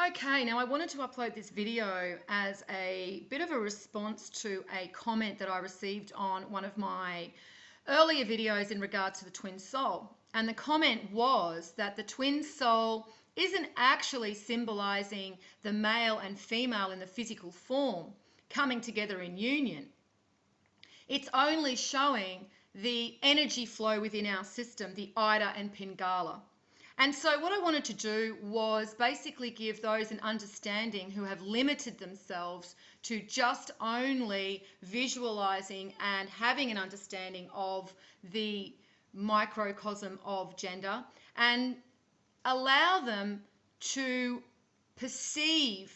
Okay, now I wanted to upload this video as a bit of a response to a comment that I received on one of my earlier videos in regards to the twin soul. And the comment was that the twin soul isn't actually symbolizing the male and female in the physical form coming together in union. It's only showing the energy flow within our system, the Ida and Pingala. And so what I wanted to do was basically give those an understanding who have limited themselves to just only visualizing and having an understanding of the microcosm of gender, and allow them to perceive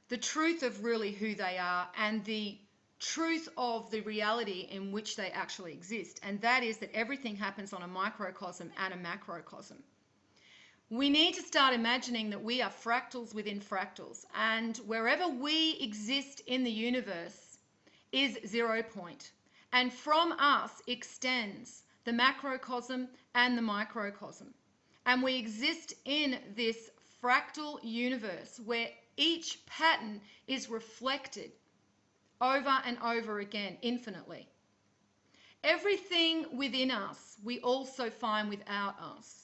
the truth of really who they are and the truth of the reality in which they actually exist. And that is that everything happens on a microcosm and a macrocosm. We need to start imagining that we are fractals within fractals, and wherever we exist in the universe is 0 point. And from us extends the macrocosm and the microcosm. And we exist in this fractal universe where each pattern is reflected over and over again, infinitely. Everything within us we also find without us.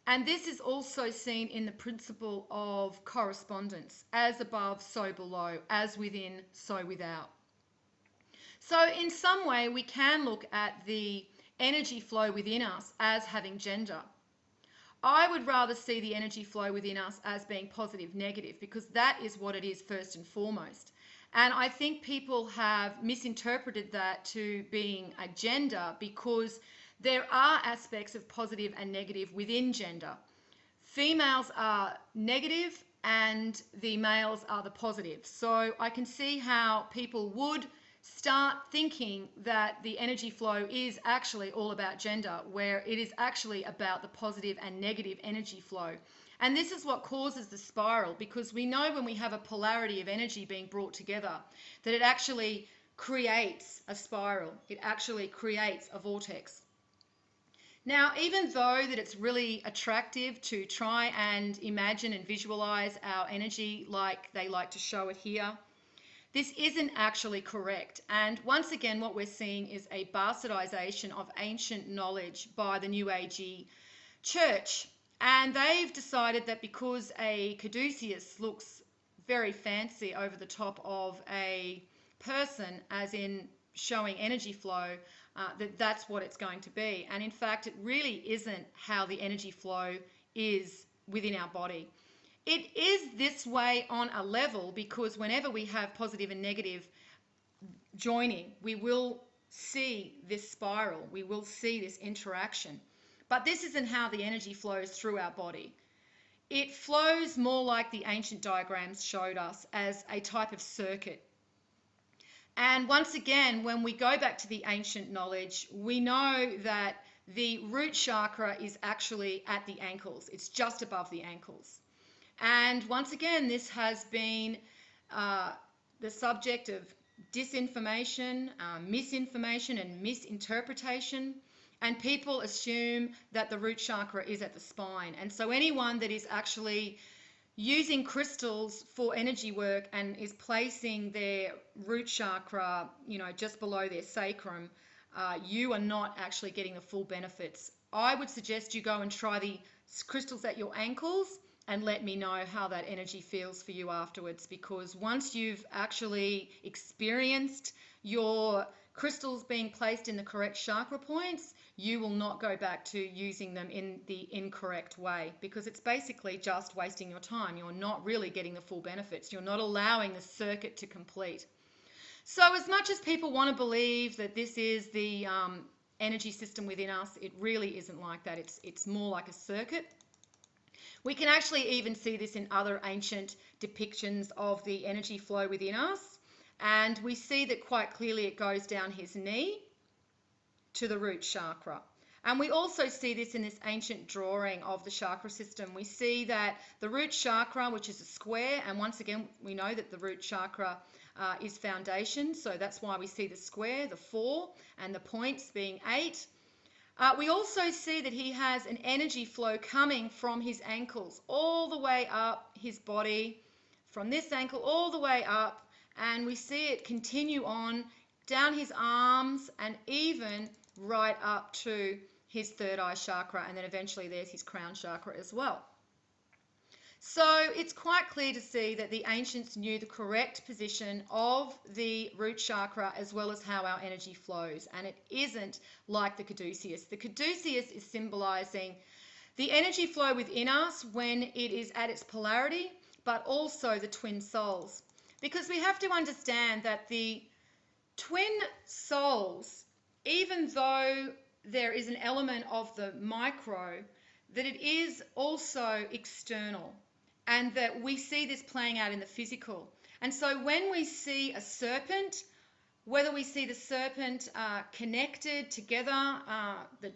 And this is also seen in the principle of correspondence, as above, so below, as within, so without. So in some way, we can look at the energy flow within us as having gender. I would rather see the energy flow within us as being positive, negative, because that is what it is first and foremost. And I think people have misinterpreted that to being a gender because there are aspects of positive and negative within gender. Females are negative and the males are the positive. So I can see how people would start thinking that the energy flow is actually all about gender, where it is actually about the positive and negative energy flow. And this is what causes the spiral, because we know when we have a polarity of energy being brought together that it actually creates a spiral. It actually creates a vortex. Now, even though that it's really attractive to try and imagine and visualize our energy like they like to show it here, this isn't actually correct. And once again, what we're seeing is a bastardization of ancient knowledge by the New Agey church. And they've decided that because a caduceus looks very fancy over the top of a person, as in showing energy flow, that's what it's going to be. And in fact, it really isn't how the energy flow is within our body. It is this way on a level because whenever we have positive and negative joining, we will see this spiral, we will see this interaction. But this isn't how the energy flows through our body. It flows more like the ancient diagrams showed us, as a type of circuit. And once again, when we go back to the ancient knowledge, we know that the root chakra is actually at the ankles. It's just above the ankles. And once again, this has been the subject of disinformation, misinformation, and misinterpretation. And people assume that the root chakra is at the spine. And so anyone that is actually using crystals for energy work and is placing their root chakra, just below their sacrum, you are not actually getting the full benefits. I would suggest you go and try the crystals at your ankles and let me know how that energy feels for you afterwards, because once you've actually experienced your crystals being placed in the correct chakra points, you will not go back to using them in the incorrect way, because it's basically just wasting your time. You're not really getting the full benefits. You're not allowing the circuit to complete. So as much as people want to believe that this is the energy system within us, it really isn't like that. It's more like a circuit. We can actually even see this in other ancient depictions of the energy flow within us. And we see that quite clearly it goes down his knee to the root chakra. And we also see this in this ancient drawing of the chakra system. We see that the root chakra, which is a square, and once again, we know that the root chakra is foundation. So that's why we see the square, the 4, and the points being 8. We also see that he has an energy flow coming from his ankles all the way up his body, from this ankle all the way up, and we see it continue on down his arms and even right up to his third eye chakra, and then eventually there's his crown chakra as well. So it's quite clear to see that the ancients knew the correct position of the root chakra as well as how our energy flows. And it isn't like the caduceus. The caduceus is symbolizing the energy flow within us when it is at its polarity, but also the twin souls. Because we have to understand that the twin souls, even though there is an element of the micro, that it is also external, and that we see this playing out in the physical. And so when we see a serpent, whether we see the serpent connected together, the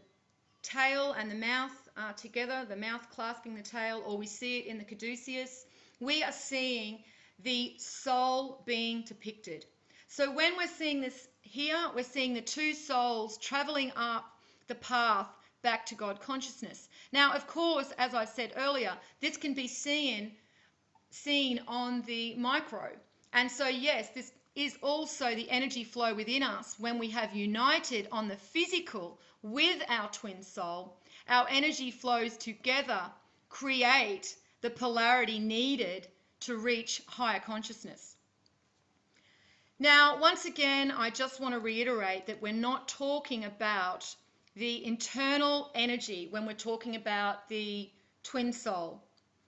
tail and the mouth together, the mouth clasping the tail, or we see it in the caduceus, we are seeing the soul being depicted. So when we're seeing this here, we're seeing the two souls traveling up the path back to God consciousness. Now, of course, as I said earlier, this can be seen on the micro. And so, yes, this is also the energy flow within us when we have united on the physical with our twin soul. Our energy flows together, create the polarity needed to reach higher consciousness. Now, once again, I just want to reiterate that we're not talking about the internal energy when we're talking about the twin soul.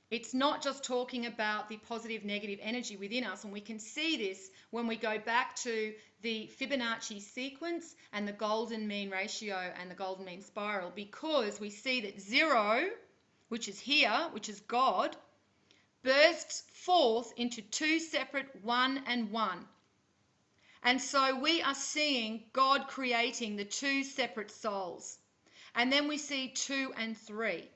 It's not just talking about the positive, negative energy within us, and we can see this when we go back to the Fibonacci sequence and the golden mean ratio and the golden mean spiral, because we see that 0, which is here, which is God, bursts forth into two separate 1 and 1. And so we are seeing God creating the two separate souls. And then we see 2 and 3.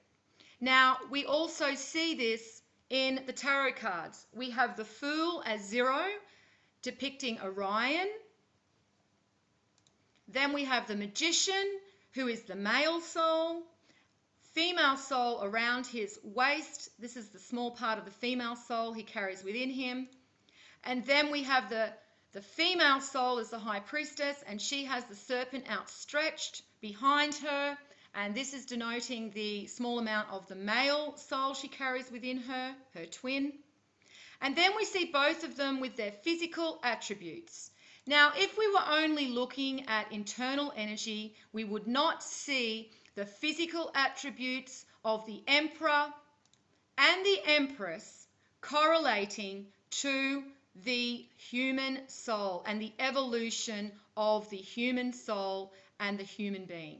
Now, we also see this in the tarot cards. We have the Fool as 0, depicting Orion. Then we have the Magician, who is the male soul. Female soul around his waist. This is the small part of the female soul he carries within him. And then we have the female soul is the high priestess, and she has the serpent outstretched behind her, and this is denoting the small amount of the male soul she carries within her, her twin. And then we see both of them with their physical attributes. Now, if we were only looking at internal energy, we would not see the physical attributes of the emperor and the empress correlating to the human soul and the evolution of the human soul and the human being.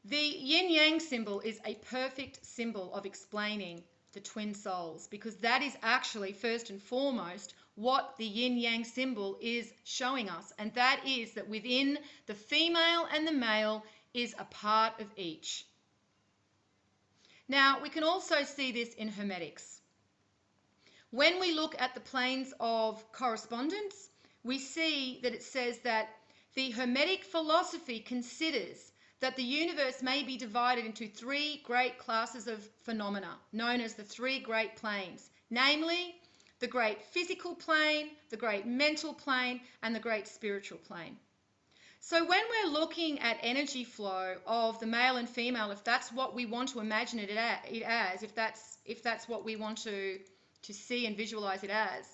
The yin-yang symbol is a perfect symbol of explaining the twin souls, because that is actually first and foremost what the yin-yang symbol is showing us, and that is that within the female and the male is a part of each. Now, we can also see this in Hermetics. When we look at the planes of correspondence, we see that it says that the Hermetic philosophy considers that the universe may be divided into 3 great classes of phenomena, known as the 3 great planes, namely the great physical plane, the great mental plane, and the great spiritual plane. So when we're looking at energy flow of the male and female, if that's what we want to imagine it as, if that's what we want to see and visualize it as,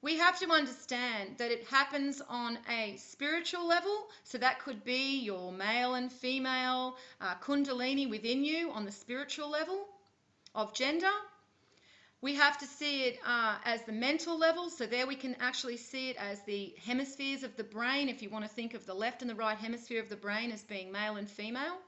we have to understand that it happens on a spiritual level. So that could be your male and female kundalini within you on the spiritual level of gender. We have to see it as the mental level. So there we can actually see it as the hemispheres of the brain, if you want to think of the left and the right hemisphere of the brain as being male and female.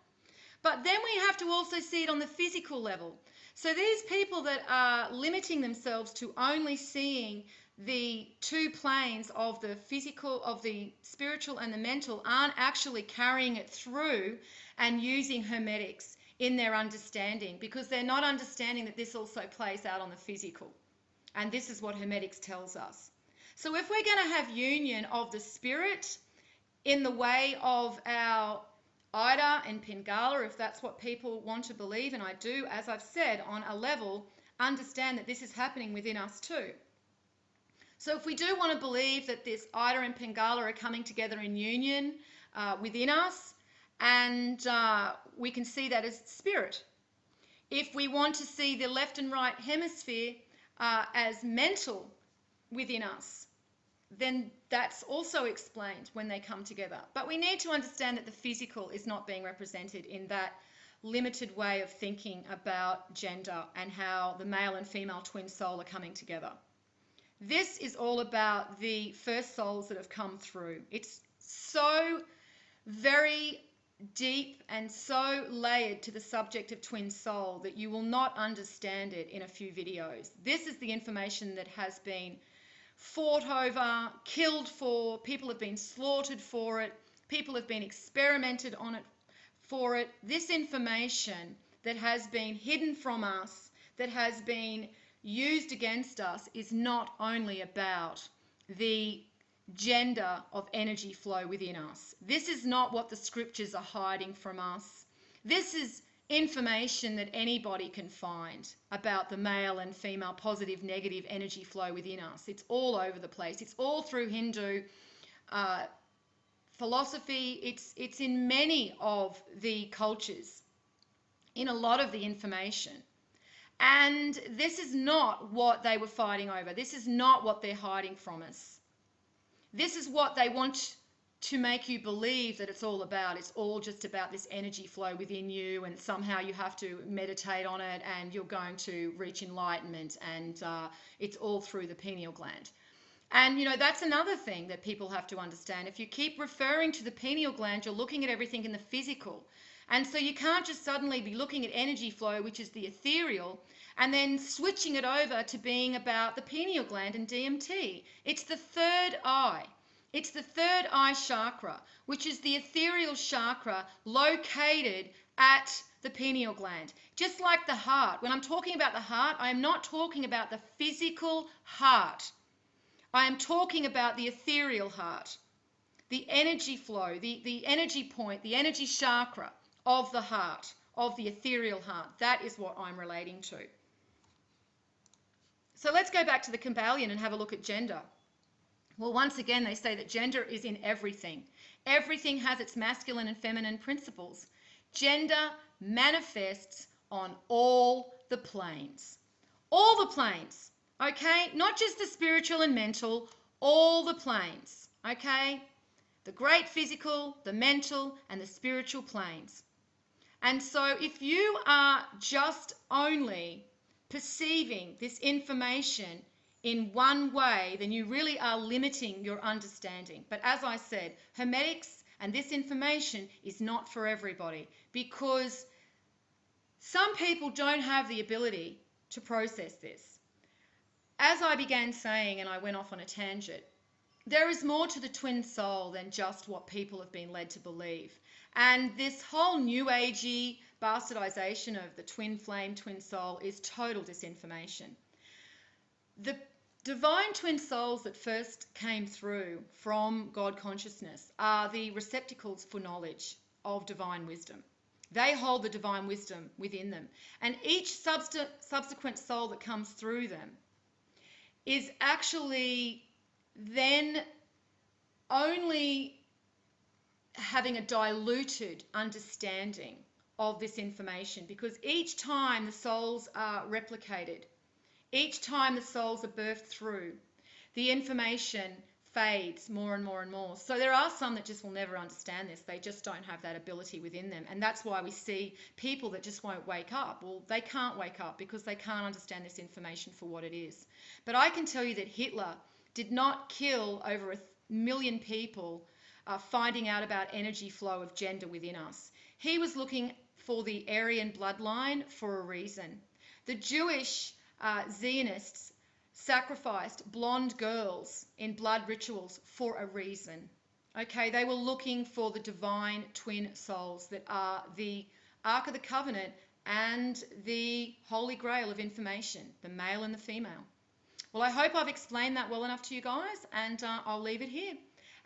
But then we have to also see it on the physical level. So these people that are limiting themselves to only seeing the 2 planes of the physical, of the spiritual and the mental, aren't actually carrying it through and using Hermetics in their understanding, because they're not understanding that this also plays out on the physical. And this is what Hermetics tells us. So if we're going to have union of the spirit in the way of our Ida and Pingala, if that's what people want to believe. And I do, as I've said, on a level, understand that this is happening within us too. So if we do want to believe that this Ida and Pingala are coming together in union within us, and we can see that as spirit. If we want to see the left and right hemisphere as mental within us, then that's also explained when they come together. But we need to understand that the physical is not being represented in that limited way of thinking about gender and how the male and female twin soul are coming together. This is all about the first souls that have come through. It's so very deep and so layered to the subject of twin soul that you will not understand it in a few videos. This is the information that has been fought over, killed for, people have been slaughtered for it, people have been experimented on it for it. This information that has been hidden from us, that has been used against us, is not only about the gender of energy flow within us. This is not what the scriptures are hiding from us. This is information that anybody can find about the male and female positive, negative energy flow within us. It's all over the place. It's all through Hindu philosophy. It's in many of the cultures, in a lot of the information. And this is not what they were fighting over. This is not what they're hiding from us. This is what they want to make you believe that it's all about. It's all just about this energy flow within you, and somehow you have to meditate on it and you're going to reach enlightenment, and it's all through the pineal gland. And, you know, that's another thing that people have to understand. If you keep referring to the pineal gland, you're looking at everything in the physical. And so you can't just suddenly be looking at energy flow, which is the ethereal, and then switching it over to being about the pineal gland and DMT. It's the third eye. It's the third eye chakra, which is the ethereal chakra located at the pineal gland. Just like the heart. When I'm talking about the heart, I am not talking about the physical heart. I am talking about the ethereal heart, the energy flow, the energy point, the energy chakra of the heart, of the ethereal heart. That is what I'm relating to. So let's go back to the Kabbalion and have a look at gender. Well, once again, they say that gender is in everything. Everything has its masculine and feminine principles. Gender manifests on all the planes. All the planes, okay? Not just the spiritual and mental, all the planes, okay? The great physical, the mental, and the spiritual planes. And so if you are just only perceiving this information in one way, then you really are limiting your understanding. But as I said, Hermetics and this information is not for everybody, because some people don't have the ability to process this. As I began saying, and I went off on a tangent, there is more to the twin soul than just what people have been led to believe. And this whole new agey bastardization of the twin flame, twin soul is total disinformation. The divine twin souls that first came through from God consciousness are the receptacles for knowledge of divine wisdom. They hold the divine wisdom within them. And each subsequent soul that comes through them is actually then only having a diluted understanding of this information, because each time the souls are replicated, each time the souls are birthed through, the information fades more and more and more. So there are some that just will never understand this. They just don't have that ability within them. And that's why we see people that just won't wake up. Well, they can't wake up because they can't understand this information for what it is. But I can tell you that Hitler did not kill over 1 million people finding out about energy flow of gender within us. He was looking for the Aryan bloodline for a reason. The Jewish Zionists sacrificed blonde girls in blood rituals for a reason. Okay, they were looking for the divine twin souls that are the Ark of the Covenant and the Holy Grail of information, the male and the female. Well, I hope I've explained that well enough to you guys, and I'll leave it here.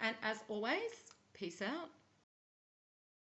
And as always, Peace out.